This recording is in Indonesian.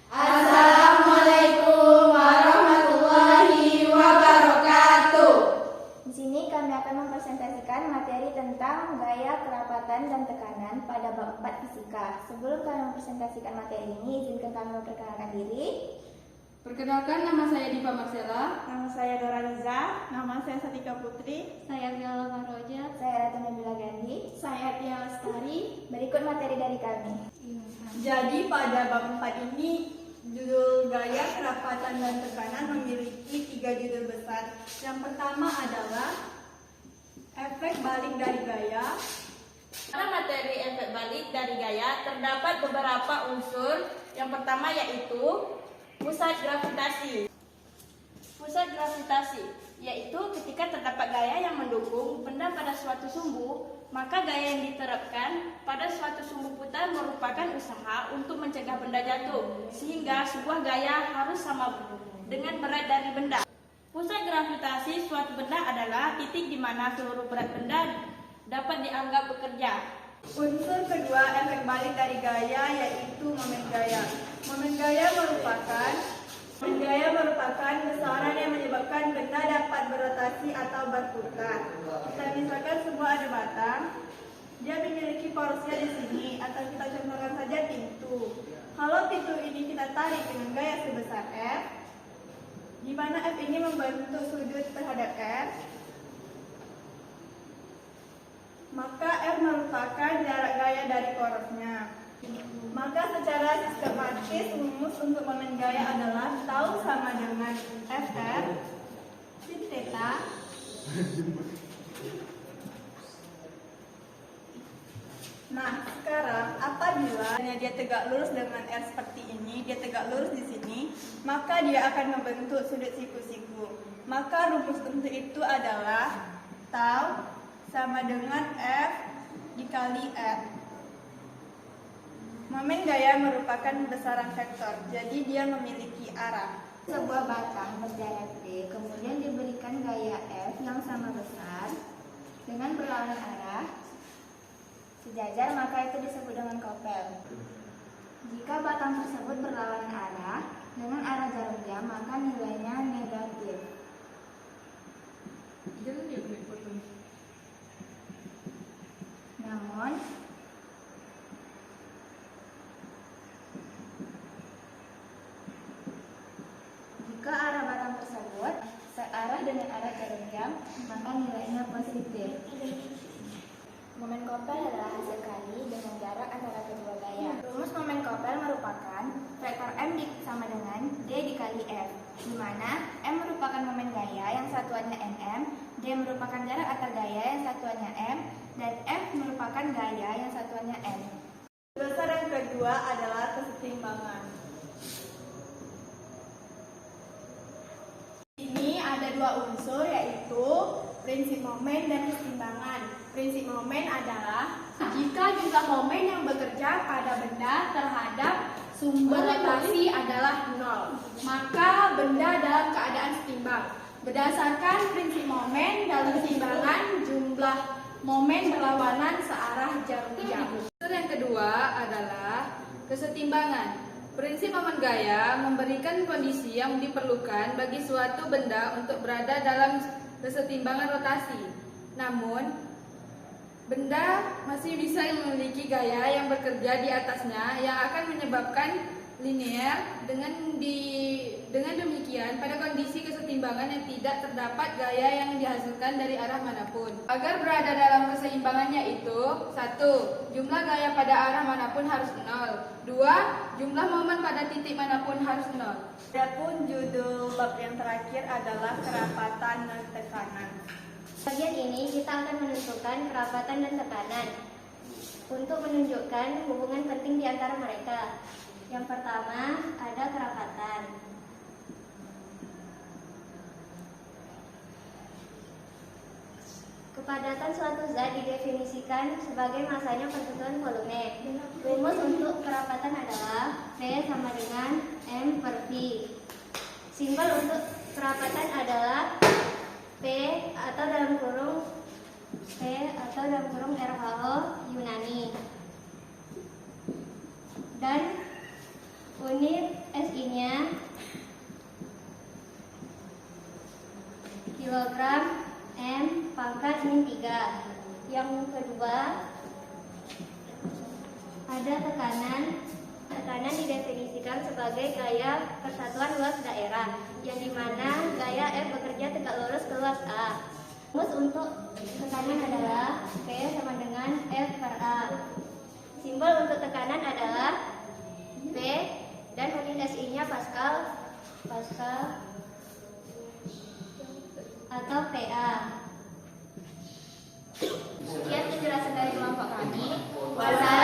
Assalamualaikum warahmatullahi wabarakatuh. Di sini kami akan mempresentasikan materi tentang gaya, kerapatan, dan tekanan pada bab 4 fisika. Sebelum kami mempresentasikan materi ini, izinkan kami memperkenalkan diri. Perkenalkan, nama saya Diva Marcella. Nama saya Dora Liza. Nama saya Satika Putri. Saya Viola Maroja. Saya Ratu Nabila Gandhi. Saya Tia Lestari. Berikut materi dari kami. Jadi pada bab 4 ini judul gaya, kerapatan, dan tekanan memiliki 3 judul besar. Yang pertama adalah efek balik dari gaya. Pada materi efek balik dari gaya terdapat beberapa unsur. Yang pertama yaitu pusat gravitasi. Pusat gravitasi yaitu ketika terdapat gaya yang mendukung benda pada suatu sumbu, maka gaya yang diterapkan pada suatu sumbu putar merupakan usaha untuk mencegah benda jatuh, sehingga sebuah gaya harus sama dengan berat dari benda. Pusat gravitasi suatu benda adalah titik di mana seluruh berat benda dapat dianggap bekerja. Unsur kedua efek balik dari gaya yaitu momen gaya. Momen gaya merupakan besaran yang menyebabkan benda dapat berotasi atau berputar. Kita misalkan sebuah ada batang, dia memiliki porosnya di sini, atau kita contohkan saja pintu. Kalau pintu ini kita tarik dengan gaya sebesar F, di mana F ini membentuk sudut terhadap F, maka F merupakan jarak gaya dari porosnya. Maka secara sistematis rumus untuk momen gaya adalah tau sama dengan Fr sin theta Nah, sekarang apabila dia tegak lurus dengan R seperti ini, dia tegak lurus di sini, maka dia akan membentuk sudut siku-siku. Maka rumus untuk itu adalah tau sama dengan F dikali F. Momen gaya merupakan besaran vektor, jadi dia memiliki arah. Sebuah batang berjarak D, kemudian diberikan gaya F yang sama besar dengan berlawanan arah sejajar, maka itu disebut dengan kopel. Jika batang tersebut berlawanan arah dengan arah jarum jam, maka nilainya negatif. Namun, jika arah batang tersebut searah dengan arah jarum jam, maka nilainya positif. Momen kopel adalah hasil kali dengan jarak antara kedua gaya. Rumus momen kopel merupakan vektor M sama dengan D dikali F, di mana M merupakan momen gaya yang satuannya nm, D merupakan jarak antar gaya yang satuannya m, dan F merupakan gaya yang satuannya n. Dasar yang kedua adalah kesetimbangan. Ini ada 2 unsur, yaitu prinsip momen dan kesetimbangan. Prinsip momen adalah jika jumlah momen yang bekerja pada benda terhadap sumber rotasi adalah 0, maka benda dalam keadaan setimbang. Berdasarkan prinsip momen dalam kesetimbangan, jumlah momen berlawanan searah jarum jam. Unsur yang kedua adalah kesetimbangan. Prinsip momen gaya memberikan kondisi yang diperlukan bagi suatu benda untuk berada dalam kesetimbangan rotasi. Namun, benda masih bisa memiliki gaya yang bekerja di atasnya yang akan menyebabkan linear. Dengan demikian, pada kondisi kesetimbangan yang tidak terdapat gaya yang dihasilkan dari arah manapun. Agar berada dalam keseimbangannya itu, 1. Jumlah gaya pada arah manapun harus 0. 2. Jumlah momen pada titik manapun harus 0. Adapun judul bab yang terakhir adalah kerapatan dan tekanan. Bagian ini kita akan menentukan kerapatan dan tekanan untuk menunjukkan hubungan penting di antara mereka. Yang pertama ada kerapatan. Kepadatan suatu zat didefinisikan sebagai masanya persatuan volume. Rumus untuk kerapatan adalah V sama dengan M per V. Simbol untuk kerapatan adalah P atau dalam kurung RHO Yunani. Dan unit kilogram M pangkat min 3. Yang kedua, ada tekanan. Tekanan didefinisikan sebagai gaya persatuan luas daerah, yang dimana gaya F bekerja tegak lurus ke luas A. Rumus untuk tekanan adalah P sama dengan F per A. Simbol untuk tekanan adalah P dan unit SI-nya Pascal atau PA. Sekian penjelasan dari kelompok kami. Wassalamualaikum